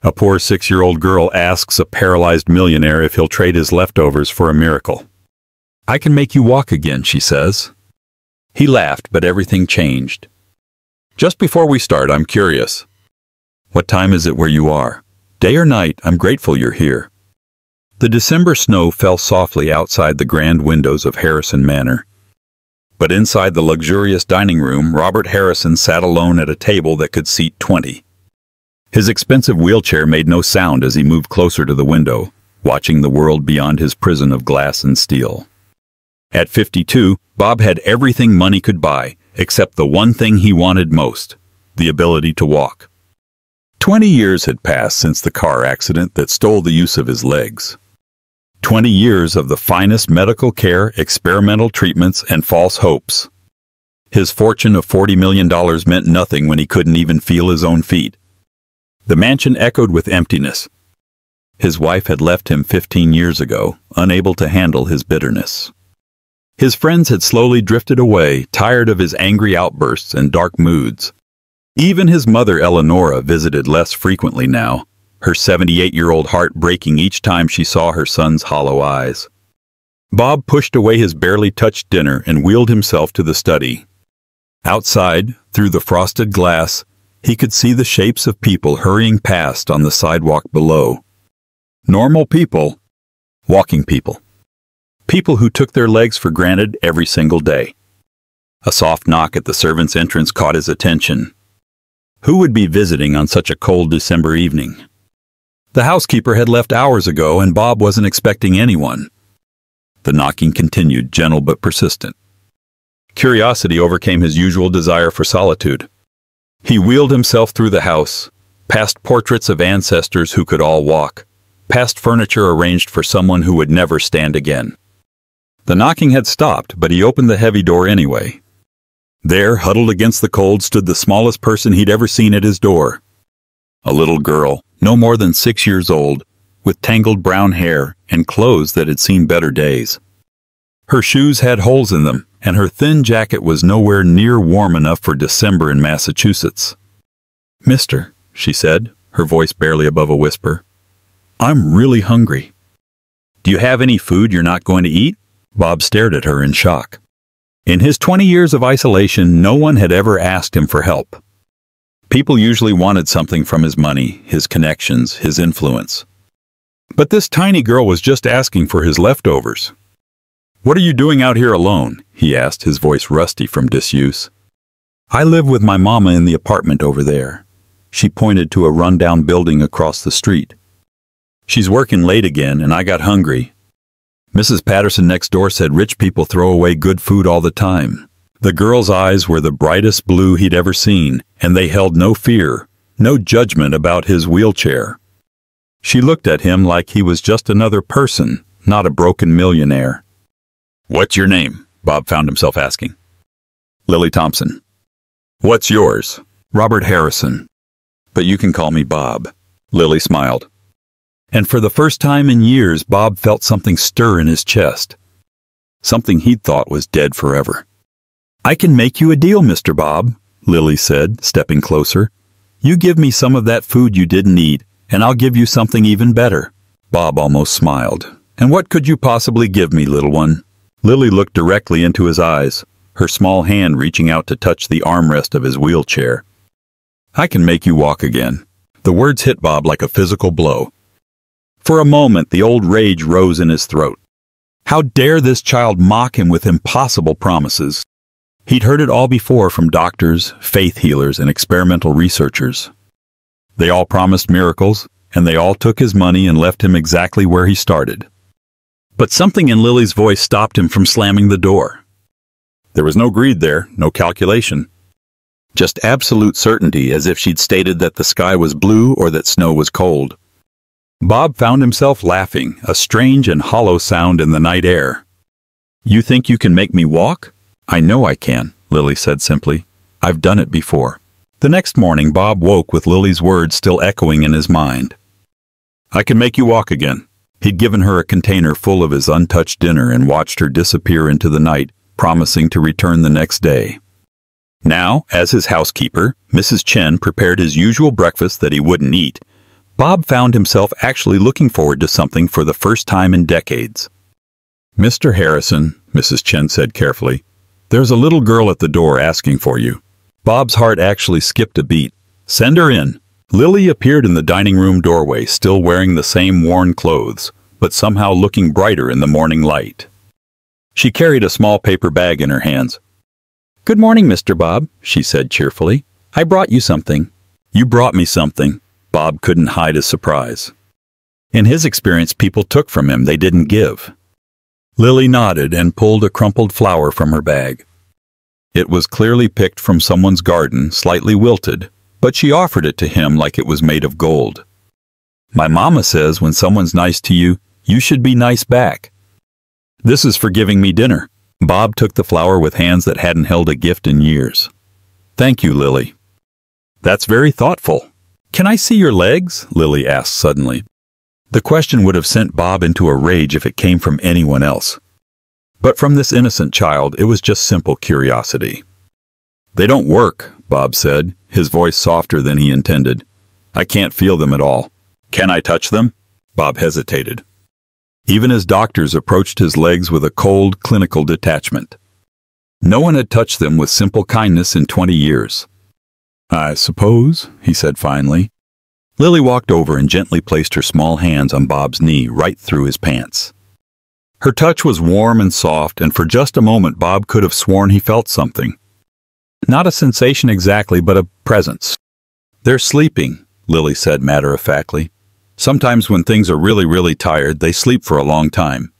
A poor 6-year-old girl asks a paralyzed millionaire if he'll trade his leftovers for a miracle. "I can make you walk again," she says. He laughed, but everything changed. "Just before we start, I'm curious. What time is it where you are? Day or night? I'm grateful you're here." The December snow fell softly outside the grand windows of Harrison Manor. But inside the luxurious dining room, Robert Harrison sat alone at a table that could seat 20. His expensive wheelchair made no sound as he moved closer to the window, watching the world beyond his prison of glass and steel. At 52, Bob had everything money could buy, except the one thing he wanted most: the ability to walk. 20 years had passed since the car accident that stole the use of his legs. 20 years of the finest medical care, experimental treatments, and false hopes. His fortune of $40 million meant nothing when he couldn't even feel his own feet. The mansion echoed with emptiness. His wife had left him 15 years ago, unable to handle his bitterness. His friends had slowly drifted away, tired of his angry outbursts and dark moods. Even his mother, Eleonora, visited less frequently now, her 78-year-old heart breaking each time she saw her son's hollow eyes. Bob pushed away his barely touched dinner and wheeled himself to the study. Outside, through the frosted glass, he could see the shapes of people hurrying past on the sidewalk below. Normal people, walking people. People who took their legs for granted every single day. A soft knock at the servants' entrance caught his attention. Who would be visiting on such a cold December evening? The housekeeper had left hours ago, and Bob wasn't expecting anyone. The knocking continued, gentle but persistent. Curiosity overcame his usual desire for solitude. He wheeled himself through the house, past portraits of ancestors who could all walk, past furniture arranged for someone who would never stand again. The knocking had stopped, but he opened the heavy door anyway. There, huddled against the cold, stood the smallest person he'd ever seen at his door. A little girl, no more than 6 years old, with tangled brown hair and clothes that had seen better days. Her shoes had holes in them, and her thin jacket was nowhere near warm enough for December in Massachusetts. "Mister," she said, her voice barely above a whisper, "I'm really hungry." "Do you have any food you're not going to eat?" Bob stared at her in shock. In his 20 years of isolation, no one had ever asked him for help. People usually wanted something from his money, his connections, his influence. But this tiny girl was just asking for his leftovers. "What are you doing out here alone?" he asked, his voice rusty from disuse. "I live with my mama in the apartment over there." She pointed to a rundown building across the street. "She's working late again, and I got hungry. Mrs. Patterson next door said rich people throw away good food all the time." The girl's eyes were the brightest blue he'd ever seen, and they held no fear, no judgment about his wheelchair. She looked at him like he was just another person, not a broken millionaire. "What's your name?" Bob found himself asking. "Lily Thompson." "What's yours?" "Robert Harrison. But you can call me Bob." Lily smiled. And for the first time in years, Bob felt something stir in his chest. Something he'd thought was dead forever. "I can make you a deal, Mr. Bob," Lily said, stepping closer. "You give me some of that food you didn't eat, and I'll give you something even better." Bob almost smiled. "And what could you possibly give me, little one?" Lily looked directly into his eyes, her small hand reaching out to touch the armrest of his wheelchair. "I can make you walk again." The words hit Bob like a physical blow. For a moment, the old rage rose in his throat. How dare this child mock him with impossible promises? He'd heard it all before from doctors, faith healers, and experimental researchers. They all promised miracles, and they all took his money and left him exactly where he started. But something in Lily's voice stopped him from slamming the door. There was no greed there, no calculation. Just absolute certainty, as if she'd stated that the sky was blue or that snow was cold. Bob found himself laughing, a strange and hollow sound in the night air. "You think you can make me walk?" "I know I can," Lily said simply. "I've done it before." The next morning, Bob woke with Lily's words still echoing in his mind. "I can make you walk again." He'd given her a container full of his untouched dinner and watched her disappear into the night, promising to return the next day. Now, as his housekeeper, Mrs. Chen prepared his usual breakfast that he wouldn't eat, Bob found himself actually looking forward to something for the first time in decades. "Mr. Harrison," Mrs. Chen said carefully, "there's a little girl at the door asking for you." Bob's heart actually skipped a beat. "Send her in." Lily appeared in the dining room doorway, still wearing the same worn clothes, but somehow looking brighter in the morning light. She carried a small paper bag in her hands. "Good morning, Mr. Bob," she said cheerfully. "I brought you something." "You brought me something." Bob couldn't hide his surprise. In his experience, people took from him, they didn't give. Lily nodded and pulled a crumpled flower from her bag. It was clearly picked from someone's garden, slightly wilted, but she offered it to him like it was made of gold. "My mama says when someone's nice to you, you should be nice back." "This is for giving me dinner." Bob took the flower with hands that hadn't held a gift in years. "Thank you, Lily." "That's very thoughtful." "Can I see your legs?" Lily asked suddenly. The question would have sent Bob into a rage if it came from anyone else. But from this innocent child, it was just simple curiosity. "They don't work," Bob said, his voice softer than he intended. "I can't feel them at all." "Can I touch them?" Bob hesitated. Even his doctors approached his legs with a cold, clinical detachment. No one had touched them with simple kindness in 20 years. "I suppose," he said finally. Lily walked over and gently placed her small hands on Bob's knee right through his pants. Her touch was warm and soft, and for just a moment Bob could have sworn he felt something. Not a sensation exactly, but a presence. "They're sleeping," Lily said matter-of-factly. "Sometimes when things are really tired, they sleep for a long time.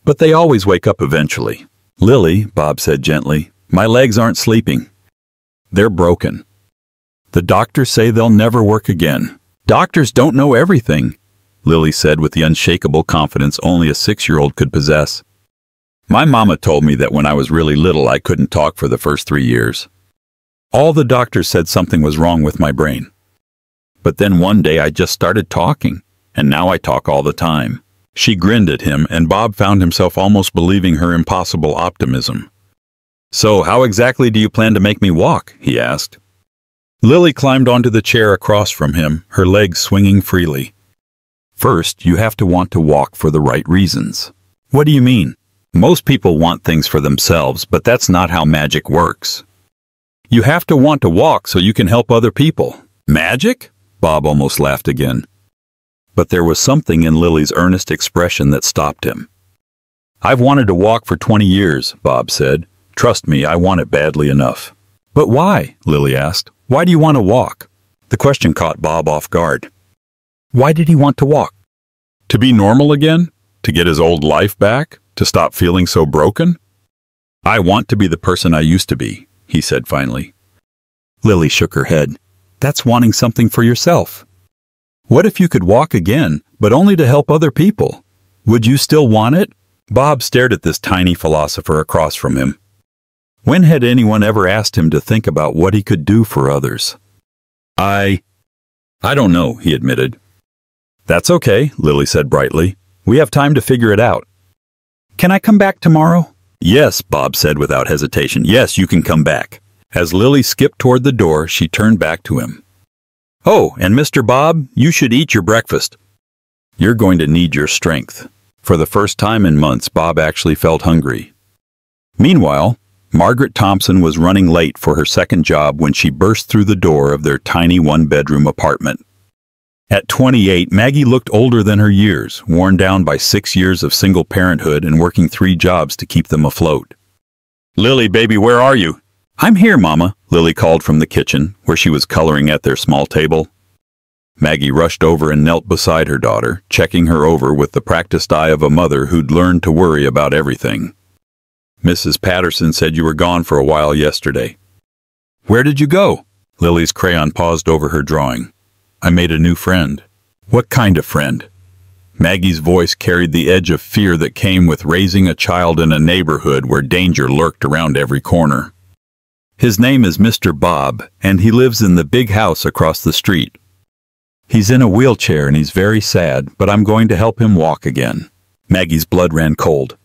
But they always wake up eventually." "Lily," Bob said gently, "my legs aren't sleeping. They're broken. The doctors say they'll never work again." "Doctors don't know everything," Lily said with the unshakable confidence only a 6-year-old could possess. "My mama told me that when I was really little I couldn't talk for the first 3 years. All the doctors said something was wrong with my brain. But then one day I just started talking, and now I talk all the time." She grinned at him, and Bob found himself almost believing her impossible optimism. "So how exactly do you plan to make me walk?" he asked. Lily climbed onto the chair across from him, her legs swinging freely. "First, you have to want to walk for the right reasons." "What do you mean?" "Most people want things for themselves, but that's not how magic works. You have to want to walk so you can help other people." "Magic?" Bob almost laughed again. But there was something in Lily's earnest expression that stopped him. "I've wanted to walk for 20 years, Bob said. "Trust me, I want it badly enough." "But why?" Lily asked. "Why do you want to walk?" The question caught Bob off guard. Why did he want to walk? To be normal again? To get his old life back? To stop feeling so broken? "I want to be the person I used to be," he said finally. Lily shook her head. "That's wanting something for yourself. What if you could walk again, but only to help other people? Would you still want it?" Bob stared at this tiny philosopher across from him. When had anyone ever asked him to think about what he could do for others? I don't know," he admitted. "That's okay," Lily said brightly. "We have time to figure it out." "Can I come back tomorrow?" "Yes," Bob said without hesitation. "Yes, you can come back." As Lily skipped toward the door, she turned back to him. "Oh, and Mr. Bob, you should eat your breakfast. You're going to need your strength." For the first time in months, Bob actually felt hungry. Meanwhile, Margaret Thompson was running late for her second job when she burst through the door of their tiny one-bedroom apartment. At 28, Maggie looked older than her years, worn down by 6 years of single parenthood and working 3 jobs to keep them afloat. "Lily, baby, where are you?" "I'm here, Mama," Lily called from the kitchen, where she was coloring at their small table. Maggie rushed over and knelt beside her daughter, checking her over with the practiced eye of a mother who'd learned to worry about everything. "Mrs. Patterson said you were gone for a while yesterday." "Where did you go?" Lily's crayon paused over her drawing. "I made a new friend." "What kind of friend?" Maggie's voice carried the edge of fear that came with raising a child in a neighborhood where danger lurked around every corner. "His name is Mr. Bob, and he lives in the big house across the street. He's in a wheelchair and he's very sad, but I'm going to help him walk again." Maggie's blood ran cold.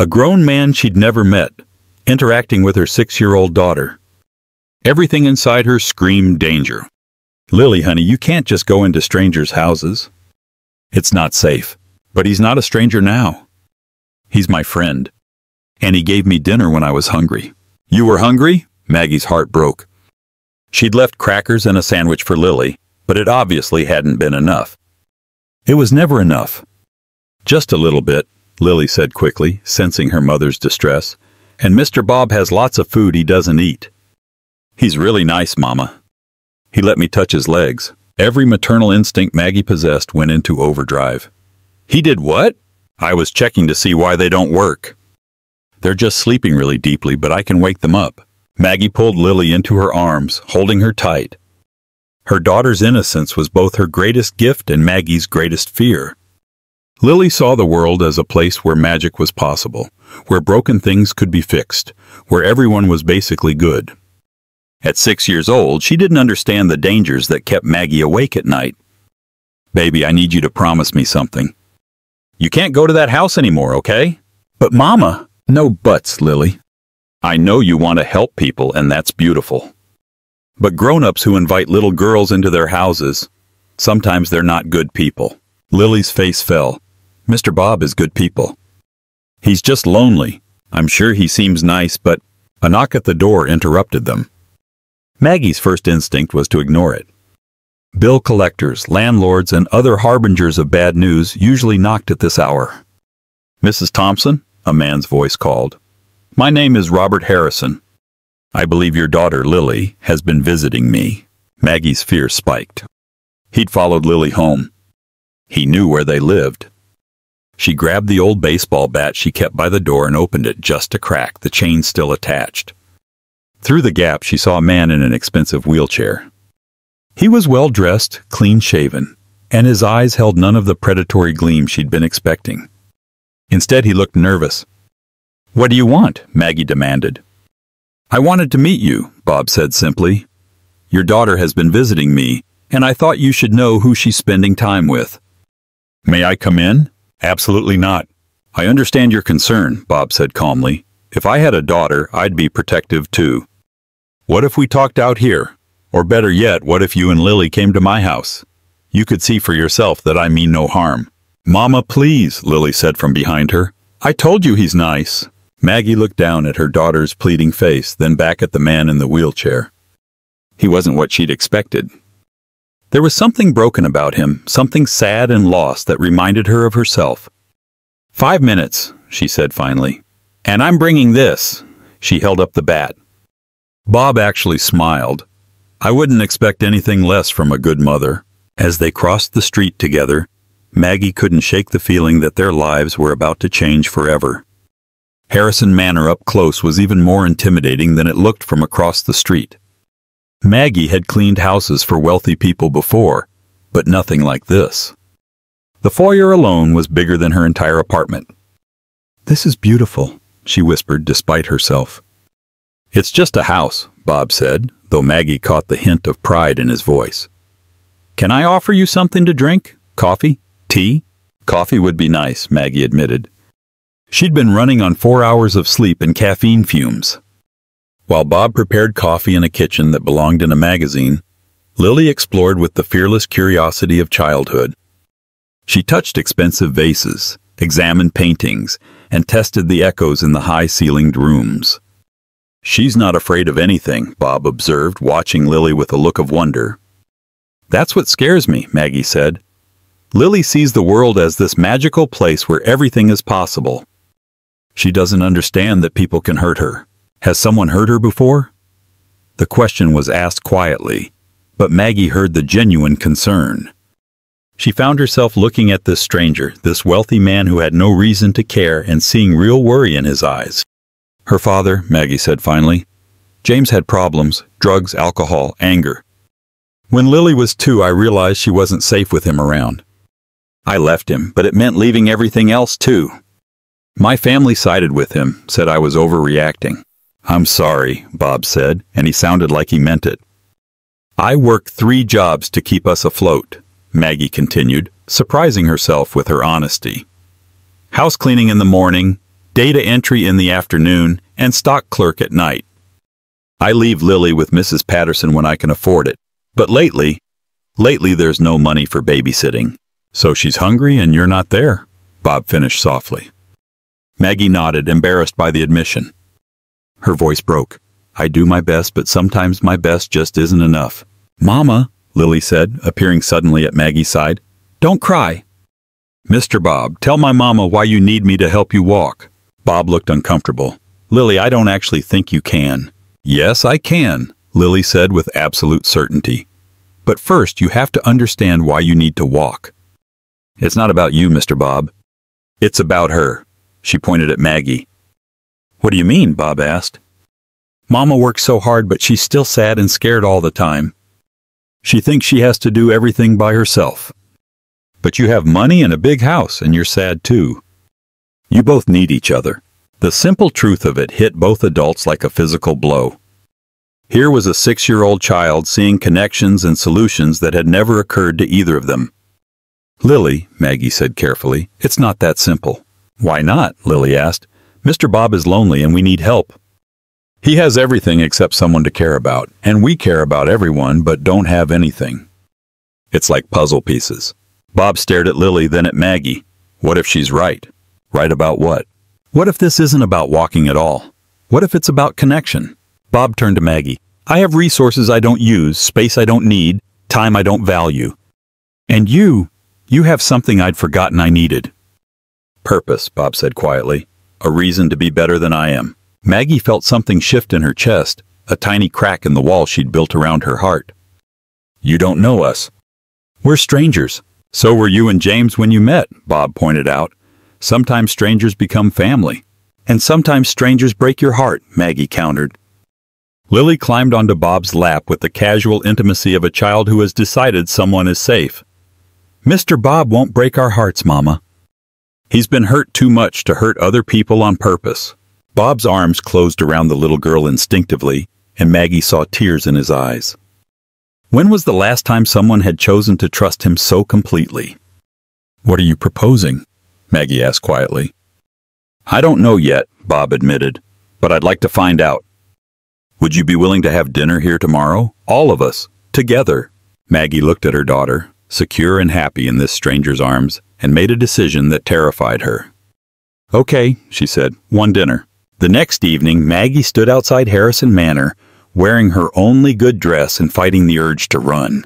A grown man she'd never met, interacting with her 6-year-old daughter. Everything inside her screamed danger. Lily, honey, you can't just go into strangers' houses. It's not safe. But he's not a stranger now. He's my friend. And he gave me dinner when I was hungry. You were hungry? Maggie's heart broke. She'd left crackers and a sandwich for Lily, but it obviously hadn't been enough. It was never enough. Just a little bit, Lily said quickly, sensing her mother's distress. And Mr. Bob has lots of food he doesn't eat. He's really nice, Mama. He let me touch his legs. Every maternal instinct Maggie possessed went into overdrive. He did what? I was checking to see why they don't work. They're just sleeping really deeply, but I can wake them up. Maggie pulled Lily into her arms, holding her tight. Her daughter's innocence was both her greatest gift and Maggie's greatest fear. Lily saw the world as a place where magic was possible, where broken things could be fixed, where everyone was basically good. At 6 years old, she didn't understand the dangers that kept Maggie awake at night. Baby, I need you to promise me something. You can't go to that house anymore, okay? But Mama... No buts, Lily. I know you want to help people, and that's beautiful. But grown-ups who invite little girls into their houses, sometimes they're not good people. Lily's face fell. Mr. Bob is good people. He's just lonely. I'm sure he seems nice, but a knock at the door interrupted them. Maggie's first instinct was to ignore it. Bill collectors, landlords, and other harbingers of bad news usually knocked at this hour. Mrs. Thompson? A man's voice called. My name is Robert Harrison. I believe your daughter, Lily, has been visiting me. Maggie's fear spiked. He'd followed Lily home. He knew where they lived. She grabbed the old baseball bat she kept by the door and opened it just a crack, the chain still attached. Through the gap, she saw a man in an expensive wheelchair. He was well-dressed, clean-shaven, and his eyes held none of the predatory gleam she'd been expecting. Instead, he looked nervous. What do you want? Maggie demanded. I wanted to meet you, Bob said simply. Your daughter has been visiting me, and I thought you should know who she's spending time with. May I come in? Absolutely not. I understand your concern, Bob said calmly. If I had a daughter, I'd be protective too. What if we talked out here? Or better yet, what if you and Lily came to my house? You could see for yourself that I mean no harm. Mama, please, Lily said from behind her. I told you he's nice. Maggie looked down at her daughter's pleading face, then back at the man in the wheelchair. He wasn't what she'd expected. There was something broken about him, something sad and lost that reminded her of herself. 5 minutes, she said finally. And I'm bringing this. She held up the bat. Bob actually smiled. I wouldn't expect anything less from a good mother. As they crossed the street together, Maggie couldn't shake the feeling that their lives were about to change forever. Harrison Manor up close was even more intimidating than it looked from across the street. Maggie had cleaned houses for wealthy people before, but nothing like this. The foyer alone was bigger than her entire apartment. This is beautiful, she whispered despite herself. It's just a house, Bob said, though Maggie caught the hint of pride in his voice. Can I offer you something to drink? Coffee? Tea? Coffee would be nice, Maggie admitted. She'd been running on 4 hours of sleep and caffeine fumes. While Bob prepared coffee in a kitchen that belonged in a magazine, Lily explored with the fearless curiosity of childhood. She touched expensive vases, examined paintings, and tested the echoes in the high-ceilinged rooms. She's not afraid of anything, Bob observed, watching Lily with a look of wonder. That's what scares me, Maggie said. Lily sees the world as this magical place where everything is possible. She doesn't understand that people can hurt her. Has someone hurt her before? The question was asked quietly, but Maggie heard the genuine concern. She found herself looking at this stranger, this wealthy man who had no reason to care, and seeing real worry in his eyes. Her father, Maggie said finally. James had problems, drugs, alcohol, anger. When Lily was 2, I realized she wasn't safe with him around. I left him, but it meant leaving everything else too. My family sided with him, said I was overreacting. I'm sorry, Bob said, and he sounded like he meant it. I worked 3 jobs to keep us afloat, Maggie continued, surprising herself with her honesty. House cleaning in the morning, data entry in the afternoon, and stock clerk at night. I leave Lily with Mrs. Patterson when I can afford it, but lately, Lately there's no money for babysitting. So she's hungry and you're not there, Bob finished softly. Maggie nodded, embarrassed by the admission. Her voice broke. I do my best, but sometimes my best just isn't enough. Mama, Lily said, appearing suddenly at Maggie's side. Don't cry. Mr. Bob, tell my mama why you need me to help you walk. Bob looked uncomfortable. Lily, I don't actually think you can. Yes, I can, Lily said with absolute certainty. But first, you have to understand why you need to walk. It's not about you, Mr. Bob. It's about her. She pointed at Maggie. What do you mean? Bob asked. Mama works so hard, but she's still sad and scared all the time. She thinks she has to do everything by herself. But you have money and a big house, and you're sad too. You both need each other. The simple truth of it hit both adults like a physical blow. Here was a 6-year-old child seeing connections and solutions that had never occurred to either of them. Lily, Maggie said carefully, it's not that simple. Why not? Lily asked. Mr. Bob is lonely and we need help. He has everything except someone to care about, and we care about everyone but don't have anything. It's like puzzle pieces. Bob stared at Lily, then at Maggie. What if she's right? Right about what? What if this isn't about walking at all? What if it's about connection? Bob turned to Maggie. I have resources I don't use, space I don't need, time I don't value. And you have something I'd forgotten I needed. Purpose, Bob said quietly. A reason to be better than I am. Maggie felt something shift in her chest, a tiny crack in the wall she'd built around her heart. You don't know us. We're strangers. So were you and James when you met, Bob pointed out. Sometimes strangers become family. And sometimes strangers break your heart, Maggie countered. Lily climbed onto Bob's lap with the casual intimacy of a child who has decided someone is safe. Mr. Bob won't break our hearts, Mama. He's been hurt too much to hurt other people on purpose. Bob's arms closed around the little girl instinctively, and Maggie saw tears in his eyes. When was the last time someone had chosen to trust him so completely? What are you proposing? Maggie asked quietly. I don't know yet, Bob admitted, but I'd like to find out. Would you be willing to have dinner here tomorrow? All of us, together. Maggie looked at her daughter, secure and happy in this stranger's arms, and made a decision that terrified her. Okay, she said, one dinner. The next evening, Maggie stood outside Harrison Manor, wearing her only good dress and fighting the urge to run.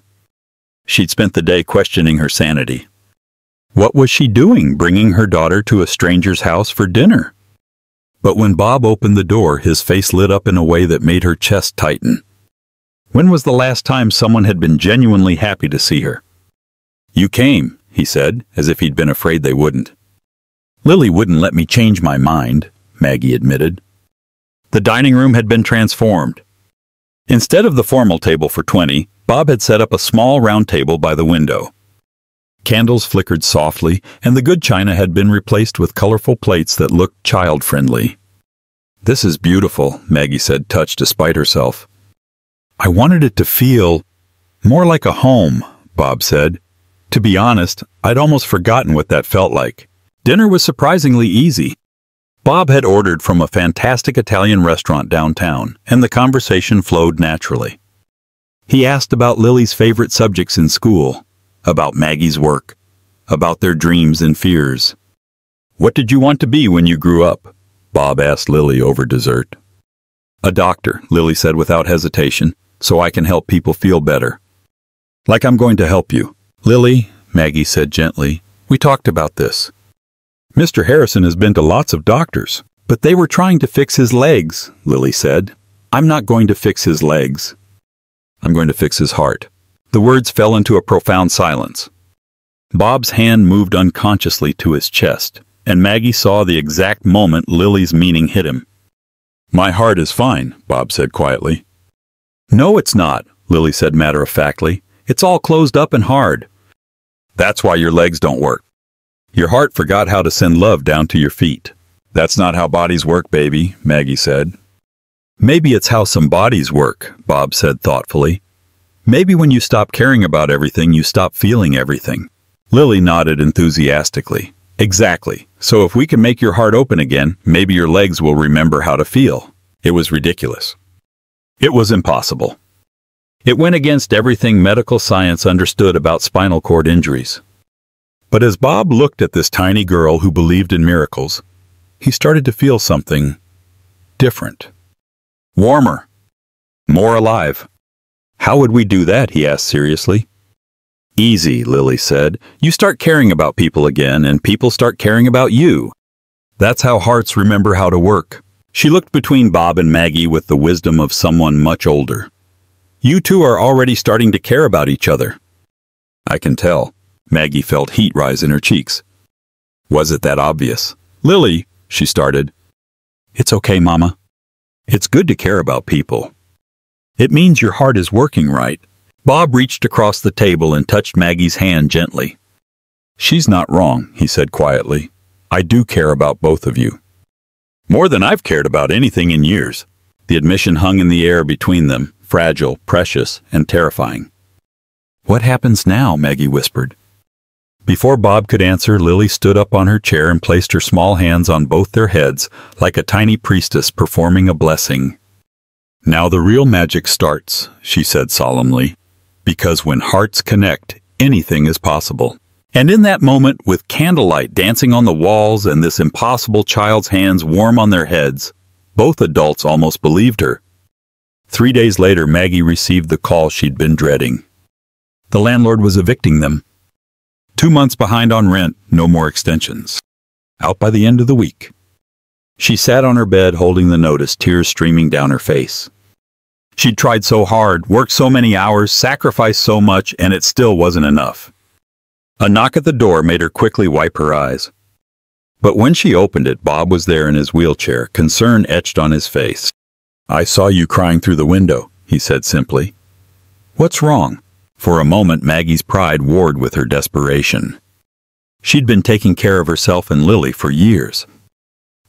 She'd spent the day questioning her sanity. What was she doing, bringing her daughter to a stranger's house for dinner? But when Bob opened the door, his face lit up in a way that made her chest tighten. When was the last time someone had been genuinely happy to see her? You came, he said, as if he'd been afraid they wouldn't. Lily wouldn't let me change my mind, Maggie admitted. The dining room had been transformed. Instead of the formal table for 20, Bob had set up a small round table by the window. Candles flickered softly, and the good china had been replaced with colorful plates that looked child-friendly. This is beautiful, Maggie said, touched despite herself. I wanted it to feel more like a home, Bob said. To be honest, I'd almost forgotten what that felt like. Dinner was surprisingly easy. Bob had ordered from a fantastic Italian restaurant downtown, and the conversation flowed naturally. He asked about Lily's favorite subjects in school, about Maggie's work, about their dreams and fears. What did you want to be when you grew up? Bob asked Lily over dessert. A doctor, Lily said without hesitation, so I can help people feel better. Like I'm going to help you. Lily, Maggie said gently, we talked about this. Mr. Harrison has been to lots of doctors, but they were trying to fix his legs, Lily said. I'm not going to fix his legs. I'm going to fix his heart. The words fell into a profound silence. Bob's hand moved unconsciously to his chest, and Maggie saw the exact moment Lily's meaning hit him. My heart is fine, Bob said quietly. No, it's not, Lily said matter-of-factly. It's all closed up and hard. That's why your legs don't work. Your heart forgot how to send love down to your feet. That's not how bodies work, baby, Maggie said. Maybe it's how some bodies work, Bob said thoughtfully. Maybe when you stop caring about everything, you stop feeling everything. Lily nodded enthusiastically. Exactly. So if we can make your heart open again, maybe your legs will remember how to feel. It was ridiculous. It was impossible. It went against everything medical science understood about spinal cord injuries. But as Bob looked at this tiny girl who believed in miracles, he started to feel something different. Warmer. More alive. How would we do that, he asked seriously. Easy, Lily said. You start caring about people again, and people start caring about you. That's how hearts remember how to work. She looked between Bob and Maggie with the wisdom of someone much older. You two are already starting to care about each other. I can tell. Maggie felt heat rise in her cheeks. Was it that obvious? Lily, she started. It's okay, Mama. It's good to care about people. It means your heart is working right. Bob reached across the table and touched Maggie's hand gently. She's not wrong, he said quietly. I do care about both of you. More than I've cared about anything in years. The admission hung in the air between them, fragile, precious, and terrifying. What happens now? Maggie whispered. Before Bob could answer, Lily stood up on her chair and placed her small hands on both their heads, like a tiny priestess performing a blessing. Now the real magic starts, she said solemnly, because when hearts connect, anything is possible. And in that moment, with candlelight dancing on the walls and this impossible child's hands warm on their heads, both adults almost believed her. 3 days later, Maggie received the call she'd been dreading. The landlord was evicting them. 2 months behind on rent, no more extensions. Out by the end of the week. She sat on her bed holding the notice, tears streaming down her face. She'd tried so hard, worked so many hours, sacrificed so much, and it still wasn't enough. A knock at the door made her quickly wipe her eyes. But when she opened it, Bob was there in his wheelchair, concern etched on his face. I saw you crying through the window, he said simply. What's wrong? For a moment, Maggie's pride warred with her desperation. She'd been taking care of herself and Lily for years.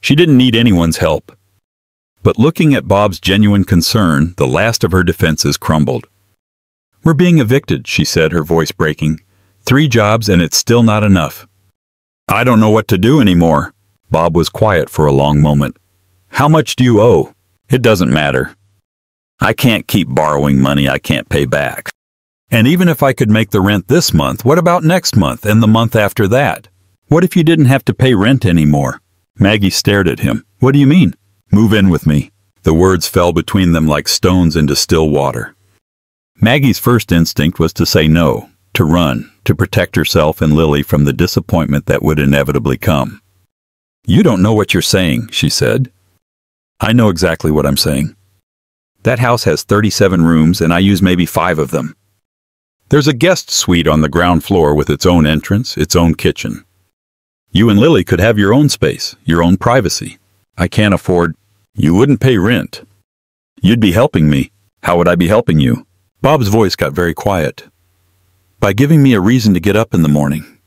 She didn't need anyone's help. But looking at Bob's genuine concern, the last of her defenses crumbled. We're being evicted, she said, her voice breaking. 3 jobs and it's still not enough. I don't know what to do anymore. Bob was quiet for a long moment. How much do you owe? It doesn't matter. I can't keep borrowing money I can't pay back. And even if I could make the rent this month, what about next month and the month after that? What if you didn't have to pay rent anymore? Maggie stared at him. What do you mean? Move in with me. The words fell between them like stones into still water. Maggie's first instinct was to say no, to run, to protect herself and Lily from the disappointment that would inevitably come. You don't know what you're saying, she said. I know exactly what I'm saying. That house has 37 rooms and I use maybe 5 of them. There's a guest suite on the ground floor with its own entrance, its own kitchen. You and Lily could have your own space, your own privacy. I can't afford. You wouldn't pay rent. You'd be helping me. How would I be helping you? Bob's voice got very quiet. By giving me a reason to get up in the morning.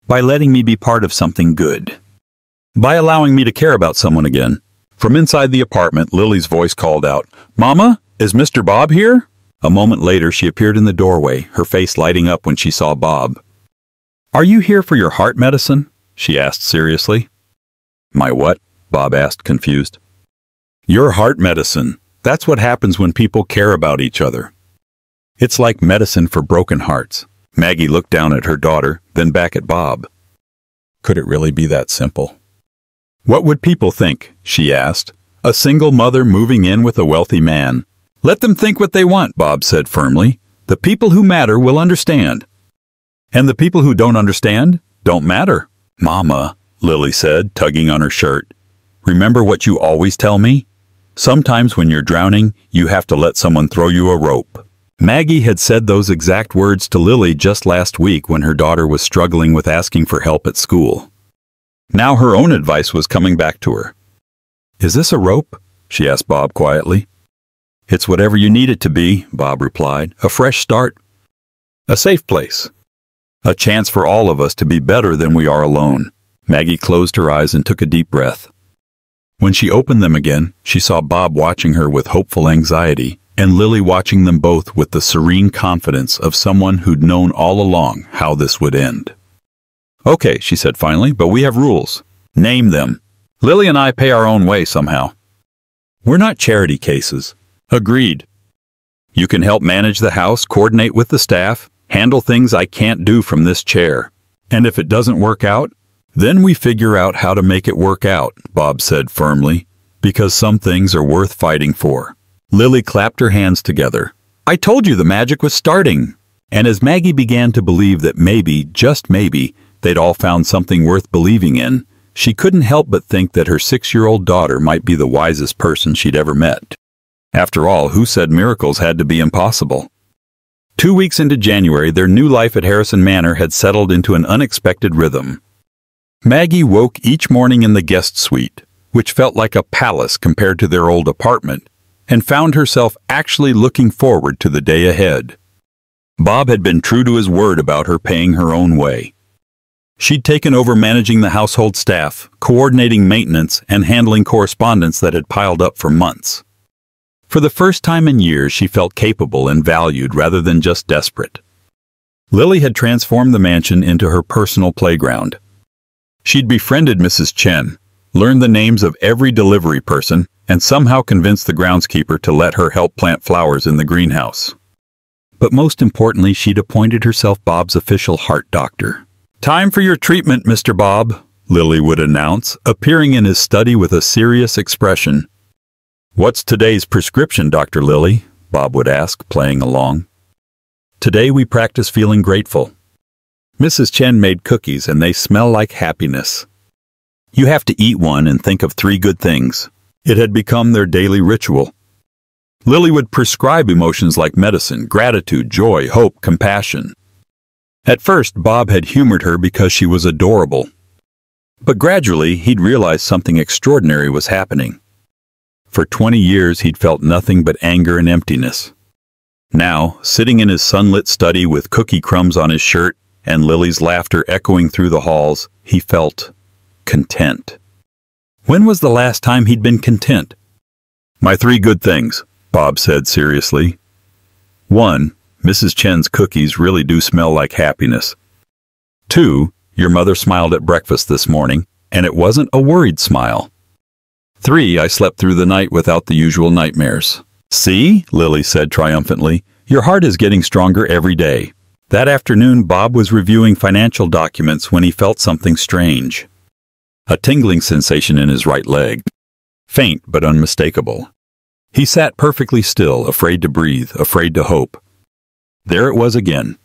By letting me be part of something good. By allowing me to care about someone again. From inside the apartment, Lily's voice called out, Mama, is Mr. Bob here? A moment later, she appeared in the doorway, her face lighting up when she saw Bob. Are you here for your heart medicine? She asked seriously. My what? Bob asked, confused. Your heart medicine. That's what happens when people care about each other. It's like medicine for broken hearts. Maggie looked down at her daughter, then back at Bob. Could it really be that simple? What would people think? She asked. A single mother moving in with a wealthy man. Let them think what they want, Bob said firmly. The people who matter will understand. And the people who don't understand don't matter. Mama, Lily said, tugging on her shirt. Remember what you always tell me? Sometimes when you're drowning, you have to let someone throw you a rope. Maggie had said those exact words to Lily just last week when her daughter was struggling with asking for help at school. Now her own advice was coming back to her. Is this a rope? She asked Bob quietly. It's whatever you need it to be, Bob replied. A fresh start. A safe place. A chance for all of us to be better than we are alone. Maggie closed her eyes and took a deep breath. When she opened them again, she saw Bob watching her with hopeful anxiety, and Lily watching them both with the serene confidence of someone who'd known all along how this would end. Okay, she said finally, but we have rules. Name them. Lily and I pay our own way somehow. We're not charity cases. Agreed. You can help manage the house, coordinate with the staff, handle things I can't do from this chair. And if it doesn't work out, then we figure out how to make it work out, Bob said firmly, because some things are worth fighting for. Lily clapped her hands together. I told you the magic was starting. And as Maggie began to believe that maybe, just maybe, they'd all found something worth believing in, she couldn't help but think that her 6-year-old daughter might be the wisest person she'd ever met. After all, who said miracles had to be impossible? 2 weeks into January, their new life at Harrison Manor had settled into an unexpected rhythm. Maggie woke each morning in the guest suite, which felt like a palace compared to their old apartment, and found herself actually looking forward to the day ahead. Bob had been true to his word about her paying her own way. She'd taken over managing the household staff, coordinating maintenance, and handling correspondence that had piled up for months. For the first time in years, she felt capable and valued rather than just desperate. Lily had transformed the mansion into her personal playground. She'd befriended Mrs. Chen, learned the names of every delivery person, and somehow convinced the groundskeeper to let her help plant flowers in the greenhouse. But most importantly, she'd appointed herself Bob's official heart doctor. Time for your treatment, Mr. Bob, Lily would announce, appearing in his study with a serious expression. What's today's prescription, Dr. Lily? Bob would ask, playing along. Today we practice feeling grateful. Mrs. Chen made cookies and they smell like happiness. You have to eat one and think of 3 good things. It had become their daily ritual. Lily would prescribe emotions like medicine, gratitude, joy, hope, compassion. At first, Bob had humored her because she was adorable. But gradually, he'd realized something extraordinary was happening. For 20 years, he'd felt nothing but anger and emptiness. Now, sitting in his sunlit study with cookie crumbs on his shirt and Lily's laughter echoing through the halls, he felt content. When was the last time he'd been content? My 3 good things, Bob said seriously. 1. Mrs. Chen's cookies really do smell like happiness. 2. Your mother smiled at breakfast this morning, and it wasn't a worried smile. 3. I slept through the night without the usual nightmares. See, Lily said triumphantly, your heart is getting stronger every day. That afternoon, Bob was reviewing financial documents when he felt something strange. A tingling sensation in his right leg. Faint but unmistakable. He sat perfectly still, afraid to breathe, afraid to hope. There it was again.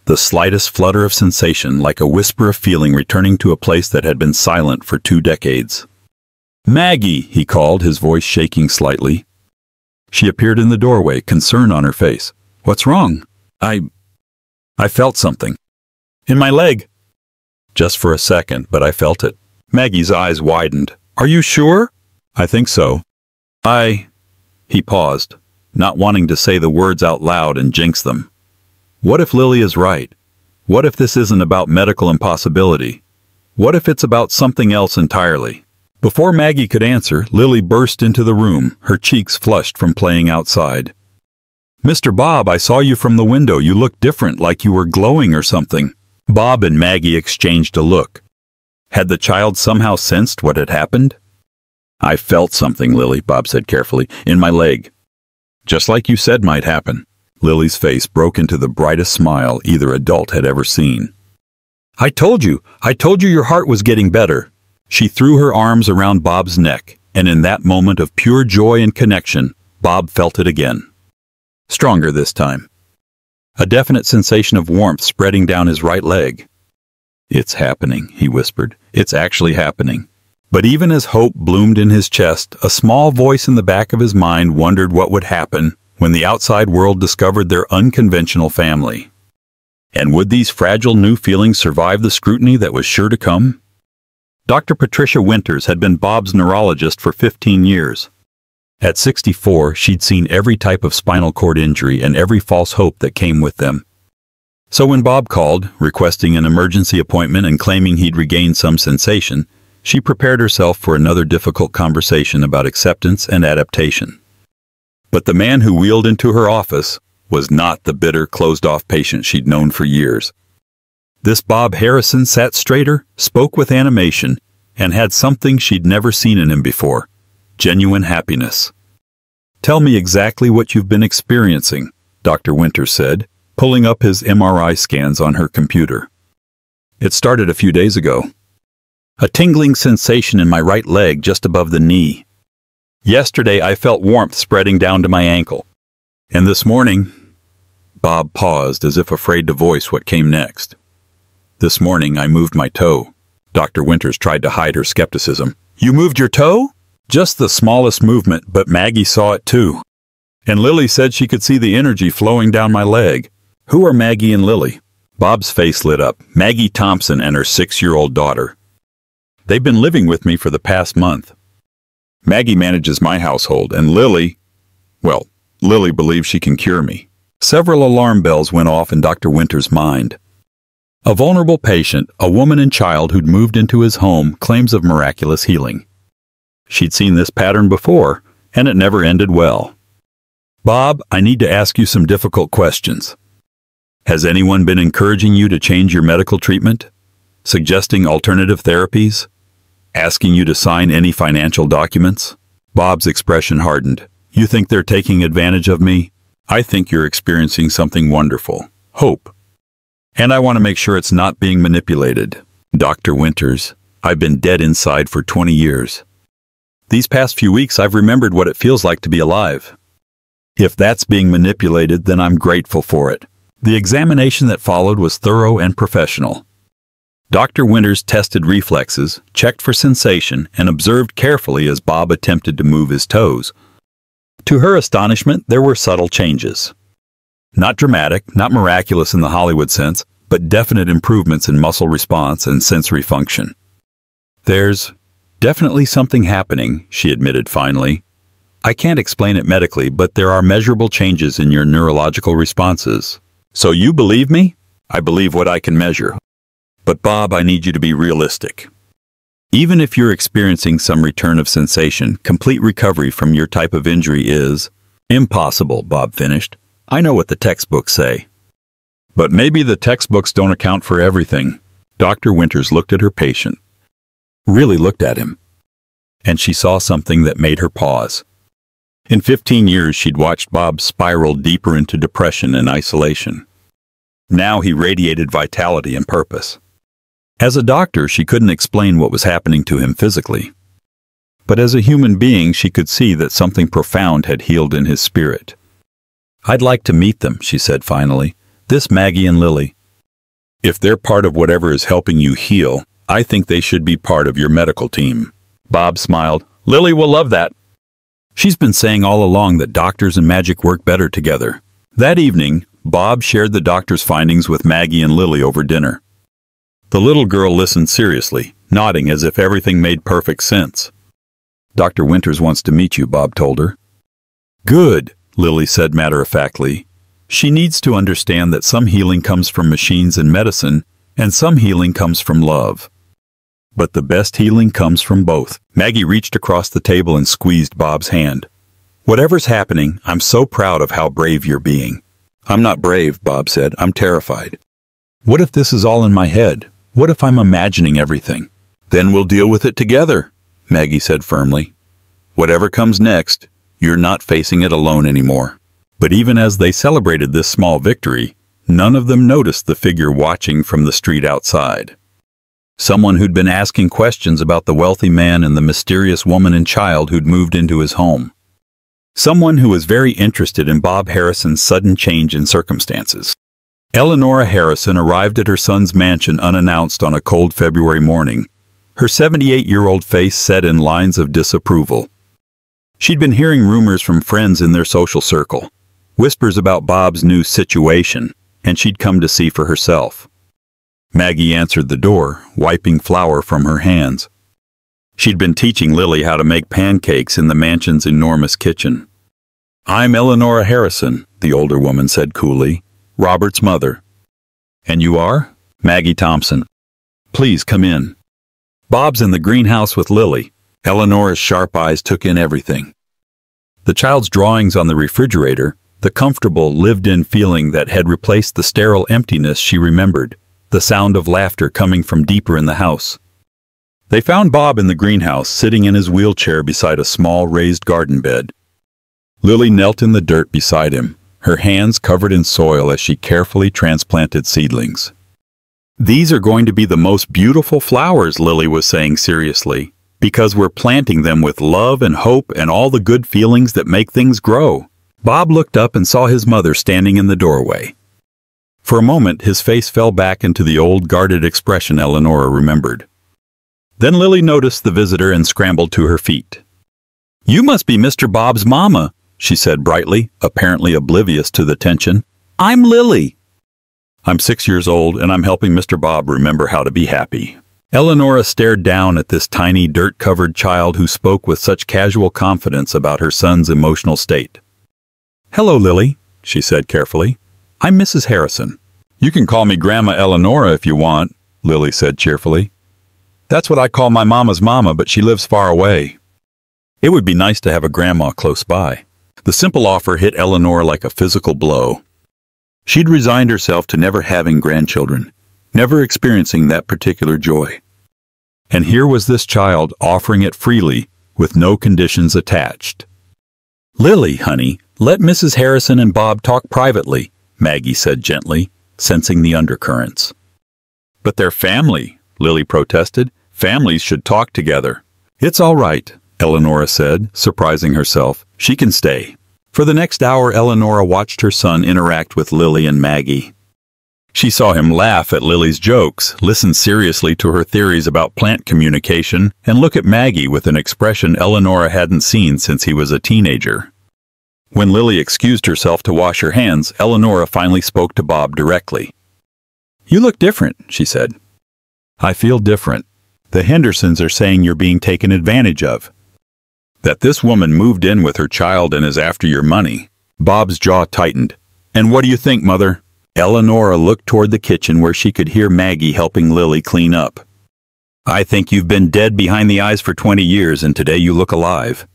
The slightest flutter of sensation, like a whisper of feeling returning to a place that had been silent for 2 decades. Maggie, he called, his voice shaking slightly. She appeared in the doorway, concern on her face. What's wrong? I felt something. In my leg. Just for a second, but I felt it. Maggie's eyes widened. Are you sure? I think so. He paused, not wanting to say the words out loud and jinx them. What if Lily is right? What if this isn't about medical impossibility? What if it's about something else entirely? Before Maggie could answer, Lily burst into the room, her cheeks flushed from playing outside. Mr. Bob, I saw you from the window. You looked different, like you were glowing or something. Bob and Maggie exchanged a look. Had the child somehow sensed what had happened? I felt something, Lily, Bob said carefully, in my leg. Just like you said might happen. Lily's face broke into the brightest smile either adult had ever seen. I told you your heart was getting better. She threw her arms around Bob's neck, and in that moment of pure joy and connection, Bob felt it again. Stronger this time. A definite sensation of warmth spreading down his right leg. It's happening, he whispered. It's actually happening. But even as hope bloomed in his chest, a small voice in the back of his mind wondered what would happen when the outside world discovered their unconventional family. And would these fragile new feelings survive the scrutiny that was sure to come? Dr. Patricia Winters had been Bob's neurologist for 15 years. At 64, she'd seen every type of spinal cord injury and every false hope that came with them. So when Bob called, requesting an emergency appointment and claiming he'd regained some sensation, she prepared herself for another difficult conversation about acceptance and adaptation. But the man who wheeled into her office was not the bitter, closed-off patient she'd known for years. This Bob Harrison sat straighter, spoke with animation, and had something she'd never seen in him before: genuine happiness. Tell me exactly what you've been experiencing, Dr. Winters said, pulling up his MRI scans on her computer. It started a few days ago. A tingling sensation in my right leg just above the knee. Yesterday I felt warmth spreading down to my ankle. And this morning... Bob paused as if afraid to voice what came next. This morning I moved my toe. Dr. Winters tried to hide her skepticism. You moved your toe? Just the smallest movement, but Maggie saw it too. And Lily said she could see the energy flowing down my leg. Who are Maggie and Lily? Bob's face lit up. Maggie Thompson and her 6-year-old daughter. They've been living with me for the past month. Maggie manages my household, and Lily believes she can cure me. Several alarm bells went off in Dr. Winters' mind. A vulnerable patient, a woman and child who'd moved into his home, claims of miraculous healing. She'd seen this pattern before, and it never ended well. Bob, I need to ask you some difficult questions. Has anyone been encouraging you to change your medical treatment? Suggesting alternative therapies? Asking you to sign any financial documents? Bob's expression hardened. You think they're taking advantage of me? I think you're experiencing something wonderful. Hope. And I want to make sure it's not being manipulated. Dr. Winters, I've been dead inside for 20 years. These past few weeks I've remembered what it feels like to be alive. If that's being manipulated, then I'm grateful for it. The examination that followed was thorough and professional. Dr. Winters tested reflexes, checked for sensation, and observed carefully as Bob attempted to move his toes. To her astonishment, there were subtle changes. Not dramatic, not miraculous in the Hollywood sense, but definite improvements in muscle response and sensory function. There's definitely something happening, she admitted finally. I can't explain it medically, but there are measurable changes in your neurological responses. So you believe me? I believe what I can measure. But Bob, I need you to be realistic. Even if you're experiencing some return of sensation, complete recovery from your type of injury is impossible, Bob finished. I know what the textbooks say. But maybe the textbooks don't account for everything. Dr. Winters looked at her patient. Really looked at him. And she saw something that made her pause. In 15 years, she'd watched Bob spiral deeper into depression and isolation. Now he radiated vitality and purpose. As a doctor, she couldn't explain what was happening to him physically. But as a human being, she could see that something profound had healed in his spirit. I'd like to meet them, she said finally. This Maggie and Lily. If they're part of whatever is helping you heal, I think they should be part of your medical team. Bob smiled. Lily will love that. She's been saying all along that doctors and magic work better together. That evening, Bob shared the doctor's findings with Maggie and Lily over dinner. The little girl listened seriously, nodding as if everything made perfect sense. Dr. Winters wants to meet you, Bob told her. Good, Lily said matter-of-factly. She needs to understand that some healing comes from machines and medicine, and some healing comes from love. But the best healing comes from both. Maggie reached across the table and squeezed Bob's hand. Whatever's happening, I'm so proud of how brave you're being. I'm not brave, Bob said. I'm terrified. What if this is all in my head? What if I'm imagining everything? Then we'll deal with it together, Maggie said firmly. Whatever comes next, you're not facing it alone anymore. But even as they celebrated this small victory, none of them noticed the figure watching from the street outside. Someone who'd been asking questions about the wealthy man and the mysterious woman and child who'd moved into his home. Someone who was very interested in Bob Harrison's sudden change in circumstances. Eleanora Harrison arrived at her son's mansion unannounced on a cold February morning, her 78-year-old face set in lines of disapproval. She'd been hearing rumors from friends in their social circle, whispers about Bob's new situation, and she'd come to see for herself. Maggie answered the door, wiping flour from her hands. She'd been teaching Lily how to make pancakes in the mansion's enormous kitchen. I'm Eleanora Harrison, the older woman said coolly. Robert's mother. And you are? Maggie Thompson. Please come in. Bob's in the greenhouse with Lily. Eleanora's sharp eyes took in everything. The child's drawings on the refrigerator, the comfortable, lived-in feeling that had replaced the sterile emptiness she remembered, the sound of laughter coming from deeper in the house. They found Bob in the greenhouse, sitting in his wheelchair beside a small raised garden bed. Lily knelt in the dirt beside him, her hands covered in soil as she carefully transplanted seedlings. "These are going to be the most beautiful flowers," Lily was saying seriously, "because we're planting them with love and hope and all the good feelings that make things grow." Bob looked up and saw his mother standing in the doorway. For a moment, his face fell back into the old guarded expression Eleanor remembered. Then Lily noticed the visitor and scrambled to her feet. "You must be Mr. Bob's mama," she said brightly, apparently oblivious to the tension. "I'm Lily." "I'm 6 years old, and I'm helping Mr. Bob remember how to be happy." Eleanor stared down at this tiny, dirt-covered child who spoke with such casual confidence about her son's emotional state. "Hello, Lily," she said carefully. "I'm Mrs. Harrison." "You can call me Grandma Eleanor if you want," Lily said cheerfully. "That's what I call my mama's mama, but she lives far away." It would be nice to have a grandma close by. The simple offer hit Eleanor like a physical blow. She'd resigned herself to never having grandchildren, never experiencing that particular joy. And here was this child offering it freely, with no conditions attached. "Lily, honey, let Mrs. Harrison and Bob talk privately," Maggie said gently, sensing the undercurrents. "But they're family," Lily protested. "Families should talk together." "It's all right," Eleanor said, surprising herself. "She can stay." For the next hour, Eleanor watched her son interact with Lily and Maggie. She saw him laugh at Lily's jokes, listen seriously to her theories about plant communication, and look at Maggie with an expression Eleanor hadn't seen since he was a teenager. When Lily excused herself to wash her hands, Eleanor finally spoke to Bob directly. "You look different," she said. "I feel different. The Hendersons are saying you're being taken advantage of. That this woman moved in with her child and is after your money." Bob's jaw tightened. "And what do you think, Mother?" Eleanor looked toward the kitchen where she could hear Maggie helping Lily clean up. "I think you've been dead behind the eyes for 20 years and today you look alive."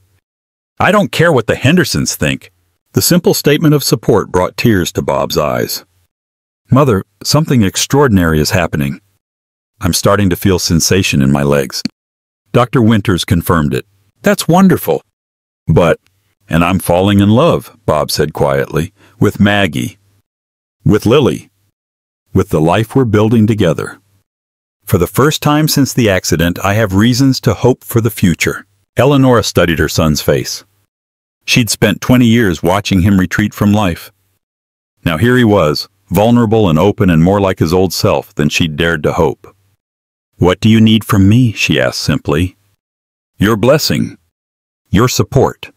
"I don't care what the Hendersons think." The simple statement of support brought tears to Bob's eyes. "Mother, something extraordinary is happening. I'm starting to feel sensation in my legs." Dr. Winters confirmed it. "That's wonderful." And I'm falling in love," Bob said quietly, "with Maggie. With Lily. With the life we're building together. For the first time since the accident, I have reasons to hope for the future." Eleanor studied her son's face. She'd spent 20 years watching him retreat from life. Now here he was, vulnerable and open and more like his old self than she'd dared to hope. "What do you need from me?" she asked simply. "Your blessing. Your support.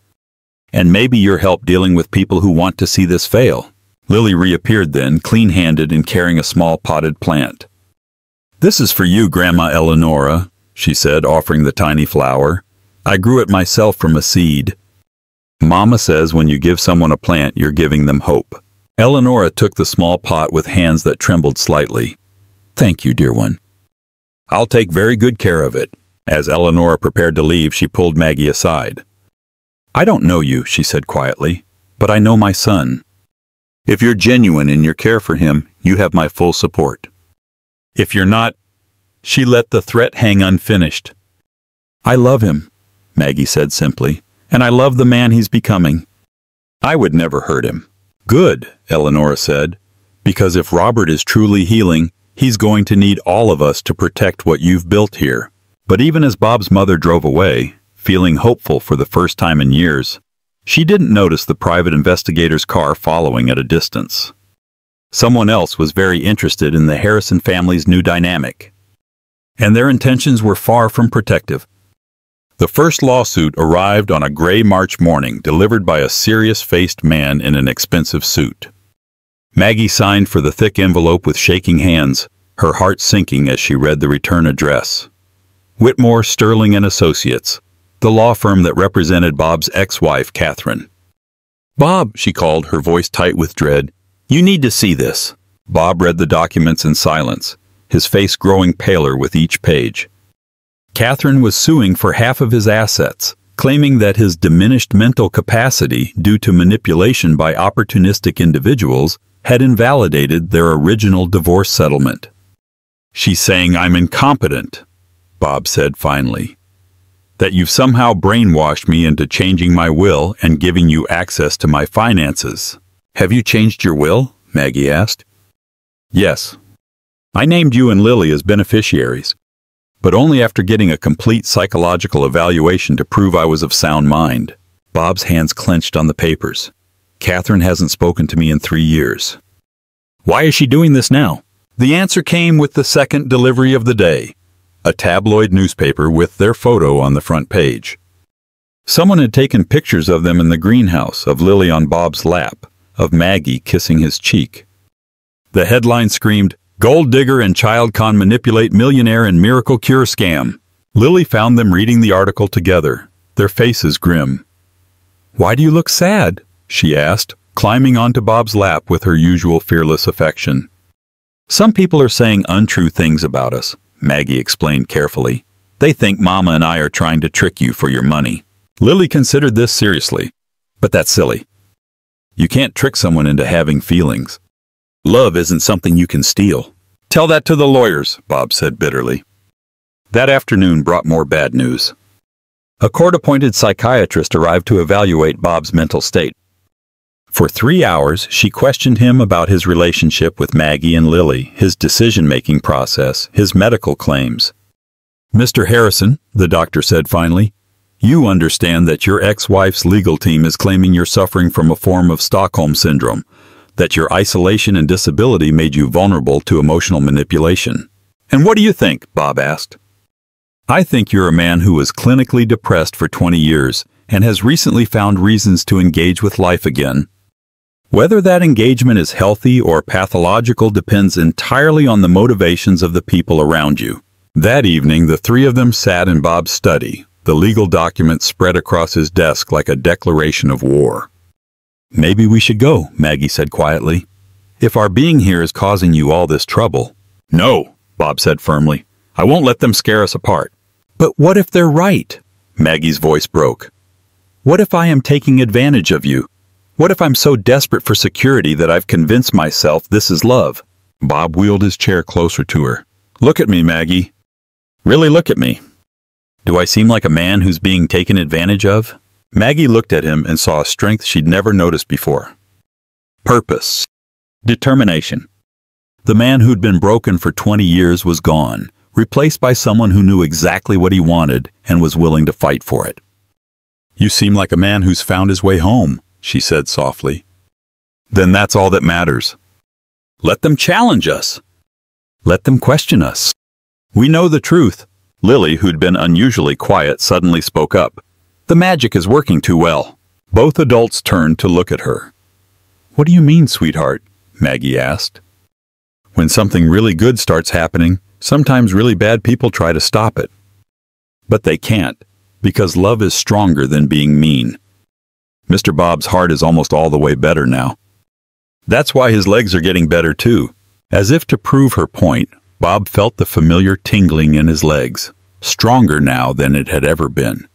And maybe your help dealing with people who want to see this fail." Lily reappeared then, clean-handed and carrying a small potted plant. "This is for you, Grandma Eleonora," she said, offering the tiny flower. "I grew it myself from a seed. Mama says when you give someone a plant, you're giving them hope." Eleonora took the small pot with hands that trembled slightly. "Thank you, dear one. I'll take very good care of it." As Eleonora prepared to leave, she pulled Maggie aside. "I don't know you," she said quietly, "but I know my son. If you're genuine in your care for him, you have my full support. If you're not—" She let the threat hang unfinished. "I love him," Maggie said simply, "and I love the man he's becoming. I would never hurt him." "Good," Eleonora said, "because if Robert is truly healing, he's going to need all of us to protect what you've built here." But even as Bob's mother drove away, feeling hopeful for the first time in years, she didn't notice the private investigator's car following at a distance. Someone else was very interested in the Harrison family's new dynamic, and their intentions were far from protective. The first lawsuit arrived on a gray March morning, delivered by a serious-faced man in an expensive suit. Maggie signed for the thick envelope with shaking hands, her heart sinking as she read the return address. Whitmore, Sterling and Associates, the law firm that represented Bob's ex-wife, Catherine. "Bob," she called, her voice tight with dread, "you need to see this." Bob read the documents in silence, his face growing paler with each page. Catherine was suing for half of his assets, claiming that his diminished mental capacity due to manipulation by opportunistic individuals had invalidated their original divorce settlement. "She's saying I'm incompetent," Bob said finally. That you've somehow brainwashed me into changing my will and giving you access to my finances. Have you changed your will? Maggie asked. Yes. I named you and Lily as beneficiaries, but only after getting a complete psychological evaluation to prove I was of sound mind. Bob's hands clenched on the papers. Catherine hasn't spoken to me in 3 years. Why is she doing this now? The answer came with the second delivery of the day. A tabloid newspaper with their photo on the front page. Someone had taken pictures of them in the greenhouse, of Lily on Bob's lap, of Maggie kissing his cheek. The headline screamed, "Gold digger and child con manipulate millionaire and miracle cure scam." Lily found them reading the article together, their faces grim. "Why do you look sad?" she asked, climbing onto Bob's lap with her usual fearless affection. "Some people are saying untrue things about us," Maggie explained carefully. "They think Mama and I are trying to trick you for your money." Lily considered this seriously. "But that's silly. You can't trick someone into having feelings. Love isn't something you can steal." "Tell that to the lawyers," Bob said bitterly. That afternoon brought more bad news. A court-appointed psychiatrist arrived to evaluate Bob's mental state. For 3 hours, she questioned him about his relationship with Maggie and Lily, his decision-making process, his medical claims. "Mr. Harrison," the doctor said finally, "you understand that your ex-wife's legal team is claiming you're suffering from a form of Stockholm Syndrome, that your isolation and disability made you vulnerable to emotional manipulation." "And what do you think?" Bob asked. "I think you're a man who was clinically depressed for 20 years and has recently found reasons to engage with life again. Whether that engagement is healthy or pathological depends entirely on the motivations of the people around you." That evening, the three of them sat in Bob's study, the legal documents spread across his desk like a declaration of war. "Maybe we should go," Maggie said quietly. "If our being here is causing you all this trouble." "No," Bob said firmly. "I won't let them scare us apart." "But what if they're right?" Maggie's voice broke. "What if I am taking advantage of you? What if I'm so desperate for security that I've convinced myself this is love?" Bob wheeled his chair closer to her. "Look at me, Maggie. Really look at me. Do I seem like a man who's being taken advantage of?" Maggie looked at him and saw a strength she'd never noticed before. Purpose. Determination. The man who'd been broken for 20 years was gone, replaced by someone who knew exactly what he wanted and was willing to fight for it. "You seem like a man who's found his way home," she said softly. "Then that's all that matters. Let them challenge us. Let them question us. We know the truth." Lily, who'd been unusually quiet, suddenly spoke up. "The magic is working too well." Both adults turned to look at her. "What do you mean, sweetheart?" Maggie asked. "When something really good starts happening, sometimes really bad people try to stop it. But they can't, because love is stronger than being mean. Mr. Bob's heart is almost all the way better now. That's why his legs are getting better too." As if to prove her point, Bob felt the familiar tingling in his legs, stronger now than it had ever been.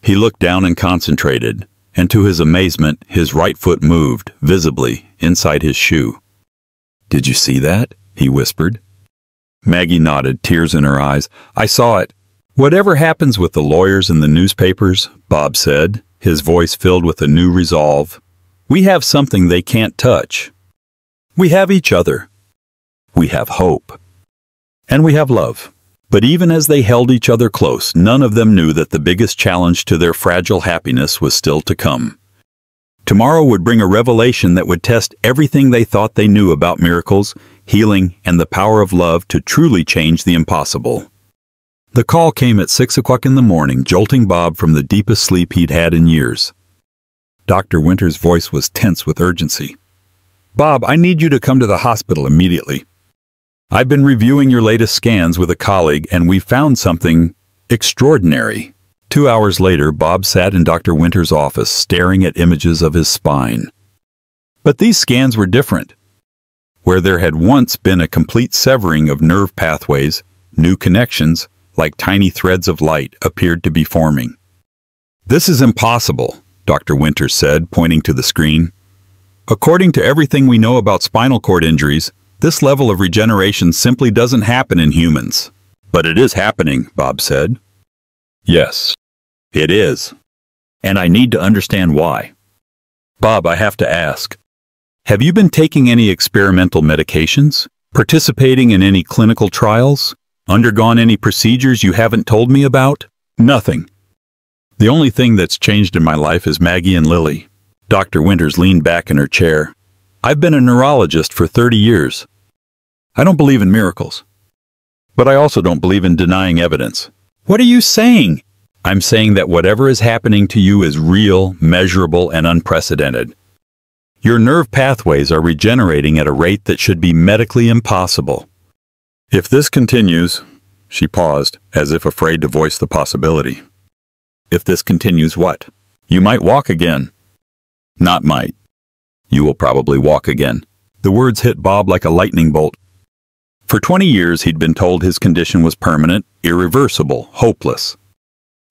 He looked down and concentrated, and to his amazement, his right foot moved, visibly, inside his shoe. "Did you see that?" he whispered. Maggie nodded, tears in her eyes. "I saw it." "Whatever happens with the lawyers and the newspapers," Bob said, his voice filled with a new resolve, "we have something they can't touch. We have each other. We have hope. And we have love." But even as they held each other close, none of them knew that the biggest challenge to their fragile happiness was still to come. Tomorrow would bring a revelation that would test everything they thought they knew about miracles, healing, and the power of love to truly change the impossible. The call came at 6 o'clock in the morning, jolting Bob from the deepest sleep he'd had in years. Dr. Winter's voice was tense with urgency. "Bob, I need you to come to the hospital immediately. I've been reviewing your latest scans with a colleague, and we found something extraordinary." 2 hours later, Bob sat in Dr. Winter's office, staring at images of his spine. But these scans were different. Where there had once been a complete severing of nerve pathways, new connections, like tiny threads of light, appeared to be forming. "This is impossible," Dr. Winter said, pointing to the screen. "According to everything we know about spinal cord injuries, this level of regeneration simply doesn't happen in humans." "But it is happening," Bob said. Yes, it is. And I need to understand why. Bob, I have to ask. Have you been taking any experimental medications? Participating in any clinical trials? Undergone any procedures you haven't told me about? Nothing. The only thing that's changed in my life is Maggie and Lily. Dr. Winters leaned back in her chair. I've been a neurologist for 30 years. I don't believe in miracles. But I also don't believe in denying evidence. What are you saying? I'm saying that whatever is happening to you is real, measurable, and unprecedented. Your nerve pathways are regenerating at a rate that should be medically impossible. If this continues, she paused, as if afraid to voice the possibility. If this continues, what? You might walk again. Not might. You will probably walk again. The words hit Bob like a lightning bolt. For 20 years, he'd been told his condition was permanent, irreversible, hopeless.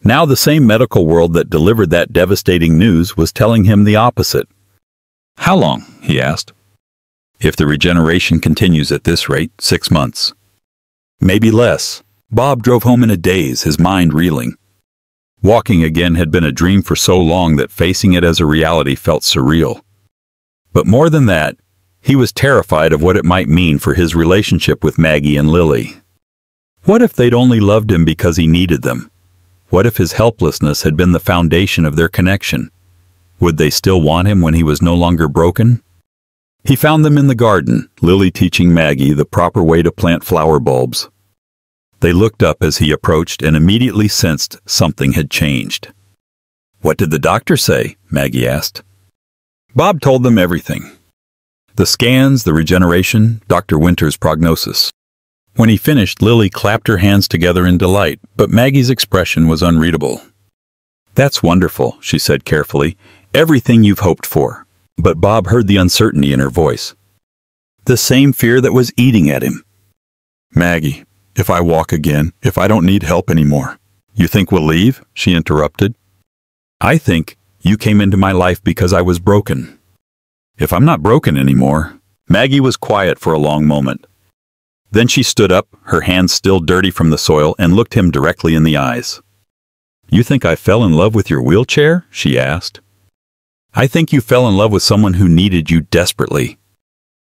Now the same medical world that delivered that devastating news was telling him the opposite. How long? He asked. If the regeneration continues at this rate, 6 months. Maybe less. Bob drove home in a daze, his mind reeling. Walking again had been a dream for so long that facing it as a reality felt surreal. But more than that, he was terrified of what it might mean for his relationship with Maggie and Lily. What if they'd only loved him because he needed them? What if his helplessness had been the foundation of their connection? Would they still want him when he was no longer broken? He found them in the garden, Lily teaching Maggie the proper way to plant flower bulbs. They looked up as he approached and immediately sensed something had changed. What did the doctor say? Maggie asked. Bob told them everything. The scans, the regeneration, Dr. Winters' prognosis. When he finished, Lily clapped her hands together in delight, but Maggie's expression was unreadable. That's wonderful, she said carefully. Everything you've hoped for. But Bob heard the uncertainty in her voice. The same fear that was eating at him. Maggie, if I walk again, if I don't need help anymore, you think we'll leave? She interrupted. I think you came into my life because I was broken. If I'm not broken anymore. Maggie was quiet for a long moment. Then she stood up, her hands still dirty from the soil, and looked him directly in the eyes. You think I fell in love with your wheelchair? She asked. I think you fell in love with someone who needed you desperately.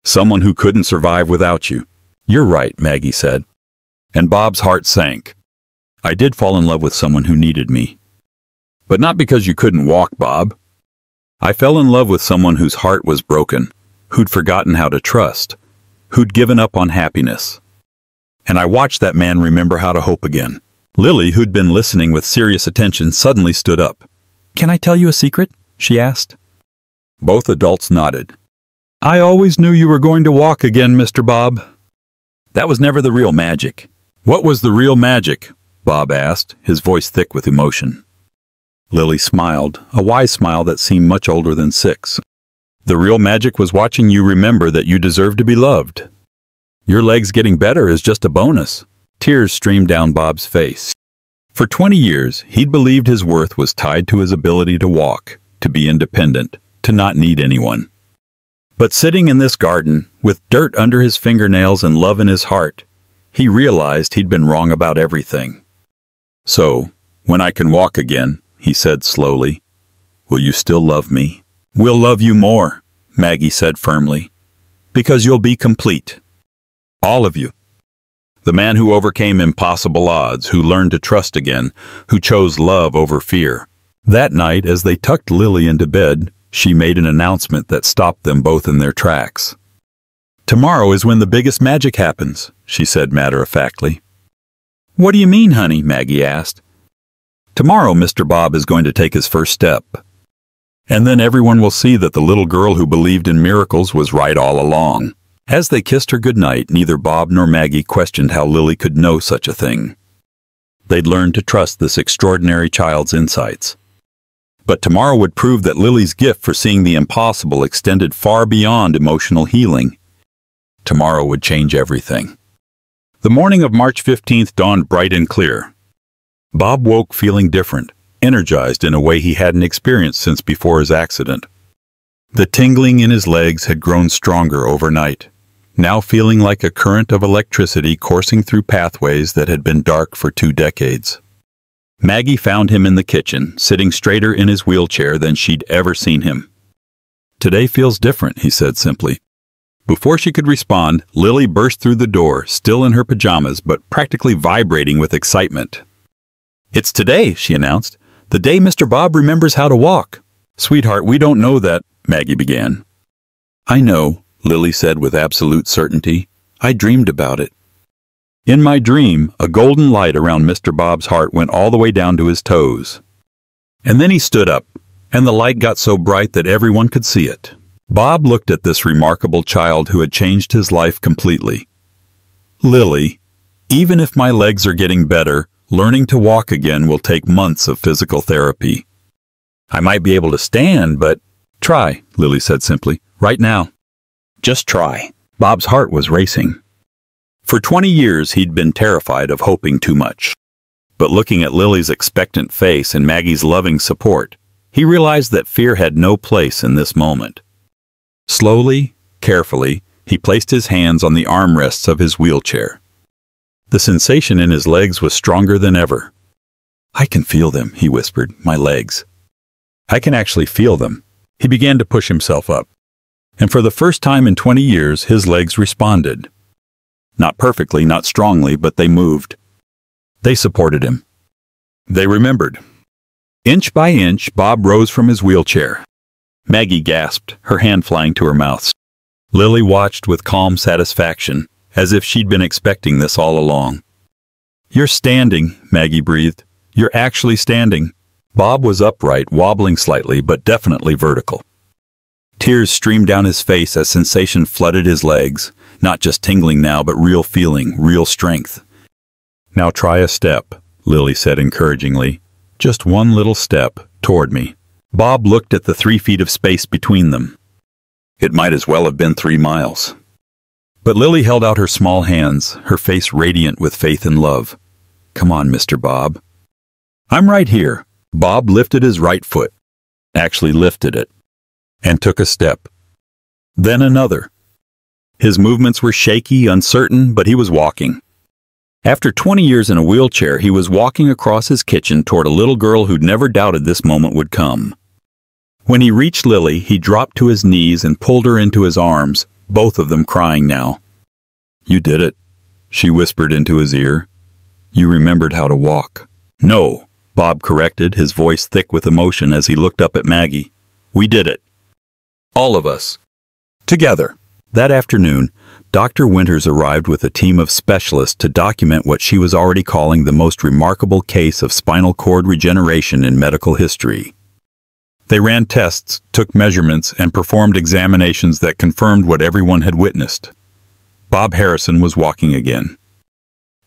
Someone who couldn't survive without you. You're right, Maggie said. And Bob's heart sank. I did fall in love with someone who needed me. But not because you couldn't walk, Bob. I fell in love with someone whose heart was broken, who'd forgotten how to trust, who'd given up on happiness. And I watched that man remember how to hope again. Lily, who'd been listening with serious attention, suddenly stood up. Can I tell you a secret? She asked. Both adults nodded. I always knew you were going to walk again, Mr. Bob. That was never the real magic. What was the real magic? Bob asked, his voice thick with emotion. Lily smiled, a wise smile that seemed much older than 6. The real magic was watching you remember that you deserve to be loved. Your legs getting better is just a bonus. Tears streamed down Bob's face. For 20 years, he'd believed his worth was tied to his ability to walk, to be independent, to not need anyone. But sitting in this garden, with dirt under his fingernails and love in his heart, he realized he'd been wrong about everything. So, when I can walk again, he said slowly, will you still love me? We'll love you more, Maggie said firmly, because you'll be complete. All of you. The man who overcame impossible odds, who learned to trust again, who chose love over fear. That night, as they tucked Lily into bed, she made an announcement that stopped them both in their tracks. Tomorrow is when the biggest magic happens, she said matter-of-factly. What do you mean, honey? Maggie asked. Tomorrow, Mr. Bob is going to take his first step. And then everyone will see that the little girl who believed in miracles was right all along. As they kissed her goodnight, neither Bob nor Maggie questioned how Lily could know such a thing. They'd learned to trust this extraordinary child's insights. But tomorrow would prove that Lily's gift for seeing the impossible extended far beyond emotional healing. Tomorrow would change everything. The morning of March 15th dawned bright and clear. Bob woke feeling different, energized in a way he hadn't experienced since before his accident. The tingling in his legs had grown stronger overnight, now feeling like a current of electricity coursing through pathways that had been dark for 2 decades. Maggie found him in the kitchen, sitting straighter in his wheelchair than she'd ever seen him. "Today feels different," he said simply. Before she could respond, Lily burst through the door, still in her pajamas but practically vibrating with excitement. "It's today," she announced. "The day Mr. Bob remembers how to walk." "Sweetheart, we don't know that," Maggie began. "I know," Lily said with absolute certainty. "I dreamed about it." In my dream, a golden light around Mr. Bob's heart went all the way down to his toes. And then he stood up, and the light got so bright that everyone could see it. Bob looked at this remarkable child who had changed his life completely. "Lily, even if my legs are getting better, learning to walk again will take months of physical therapy. I might be able to stand, but—" "Try," Lily said simply. "Right now. Just try." Bob's heart was racing. For 20 years he'd been terrified of hoping too much. But looking at Lily's expectant face and Maggie's loving support, he realized that fear had no place in this moment. Slowly, carefully, he placed his hands on the armrests of his wheelchair. The sensation in his legs was stronger than ever. "I can feel them," he whispered, "my legs. I can actually feel them." He began to push himself up. And for the first time in 20 years, his legs responded. Not perfectly, not strongly, but they moved. They supported him. They remembered. Inch by inch, Bob rose from his wheelchair. Maggie gasped, her hand flying to her mouth. Lily watched with calm satisfaction, as if she'd been expecting this all along. "You're standing," Maggie breathed. "You're actually standing." Bob was upright, wobbling slightly, but definitely vertical. Tears streamed down his face as sensation flooded his legs, not just tingling now, but real feeling, real strength. "Now try a step," Lily said encouragingly. "Just one little step toward me." Bob looked at the 3 feet of space between them. It might as well have been 3 miles. But Lily held out her small hands, her face radiant with faith and love. "Come on, Mr. Bob." "I'm right here." Bob lifted his right foot, actually lifted it, and took a step. Then another. His movements were shaky, uncertain, but he was walking. After 20 years in a wheelchair, he was walking across his kitchen toward a little girl who'd never doubted this moment would come. When he reached Lily, he dropped to his knees and pulled her into his arms, both of them crying now. "You did it," she whispered into his ear. "You remembered how to walk." "No," Bob corrected, his voice thick with emotion as he looked up at Maggie. "We did it. All of us. Together." That afternoon, Dr. Winters arrived with a team of specialists to document what she was already calling the most remarkable case of spinal cord regeneration in medical history. They ran tests, took measurements, and performed examinations that confirmed what everyone had witnessed. Bob Harrison was walking again.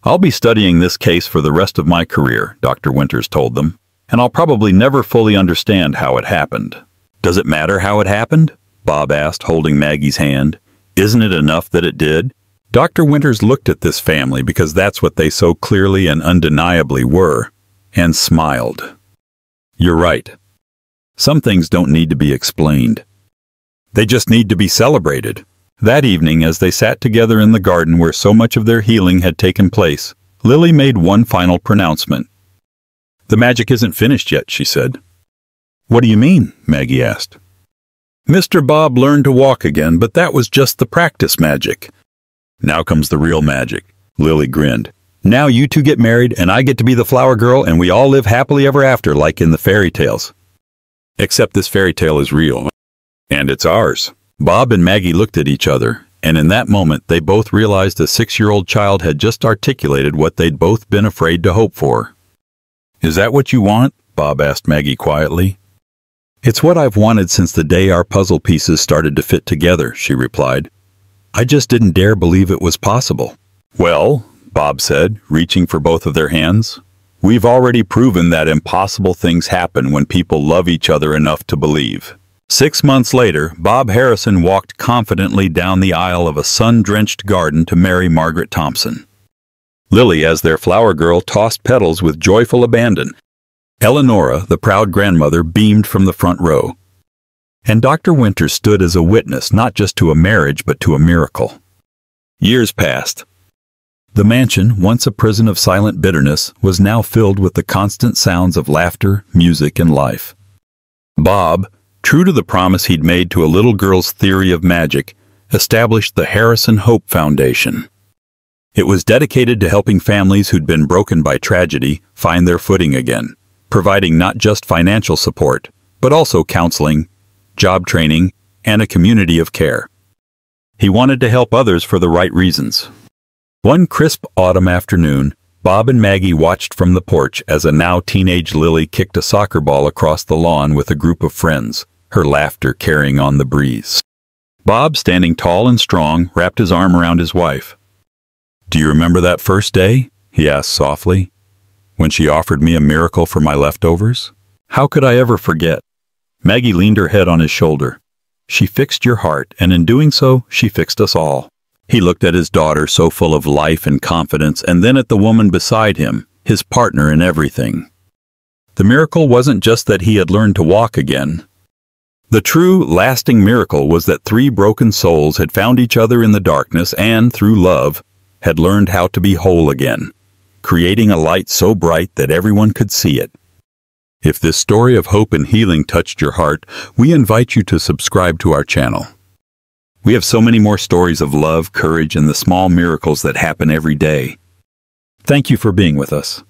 "I'll be studying this case for the rest of my career," Dr. Winters told them, "and I'll probably never fully understand how it happened." "Does it matter how it happened?" Bob asked, holding Maggie's hand. "Isn't it enough that it did?" Dr. Winters looked at this family, because that's what they so clearly and undeniably were, and smiled. "You're right. Some things don't need to be explained. They just need to be celebrated." That evening, as they sat together in the garden where so much of their healing had taken place, Lily made one final pronouncement. "The magic isn't finished yet," she said. "What do you mean?" Maggie asked. "Mr. Bob learned to walk again, but that was just the practice magic. Now comes the real magic." Lily grinned. "Now you two get married, and I get to be the flower girl, and we all live happily ever after like in the fairy tales. Except this fairy tale is real. And it's ours." Bob and Maggie looked at each other, and in that moment they both realized a 6-year-old child had just articulated what they'd both been afraid to hope for. "Is that what you want?" Bob asked Maggie quietly. "It's what I've wanted since the day our puzzle pieces started to fit together," she replied. "I just didn't dare believe it was possible." "Well," Bob said, reaching for both of their hands, "we've already proven that impossible things happen when people love each other enough to believe." 6 months later, Bob Harrison walked confidently down the aisle of a sun-drenched garden to marry Margaret Thompson. Lily, as their flower girl, tossed petals with joyful abandon. Eleonora, the proud grandmother, beamed from the front row. And Dr. Winters stood as a witness not just to a marriage but to a miracle. Years passed. The mansion, once a prison of silent bitterness, was now filled with the constant sounds of laughter, music, and life. Bob, true to the promise he'd made to a little girl's theory of magic, established the Harrison Hope Foundation. It was dedicated to helping families who'd been broken by tragedy find their footing again, providing not just financial support, but also counseling, job training, and a community of care. He wanted to help others for the right reasons. One crisp autumn afternoon, Bob and Maggie watched from the porch as a now teenage Lily kicked a soccer ball across the lawn with a group of friends, her laughter carrying on the breeze. Bob, standing tall and strong, wrapped his arm around his wife. "Do you remember that first day?" he asked softly. "When she offered me a miracle for my leftovers? How could I ever forget?" Maggie leaned her head on his shoulder. "She fixed your heart, and in doing so, she fixed us all." He looked at his daughter, so full of life and confidence, and then at the woman beside him, his partner in everything. The miracle wasn't just that he had learned to walk again. The true, lasting miracle was that three broken souls had found each other in the darkness and, through love, had learned how to be whole again, creating a light so bright that everyone could see it. If this story of hope and healing touched your heart, we invite you to subscribe to our channel. We have so many more stories of love, courage, and the small miracles that happen every day. Thank you for being with us.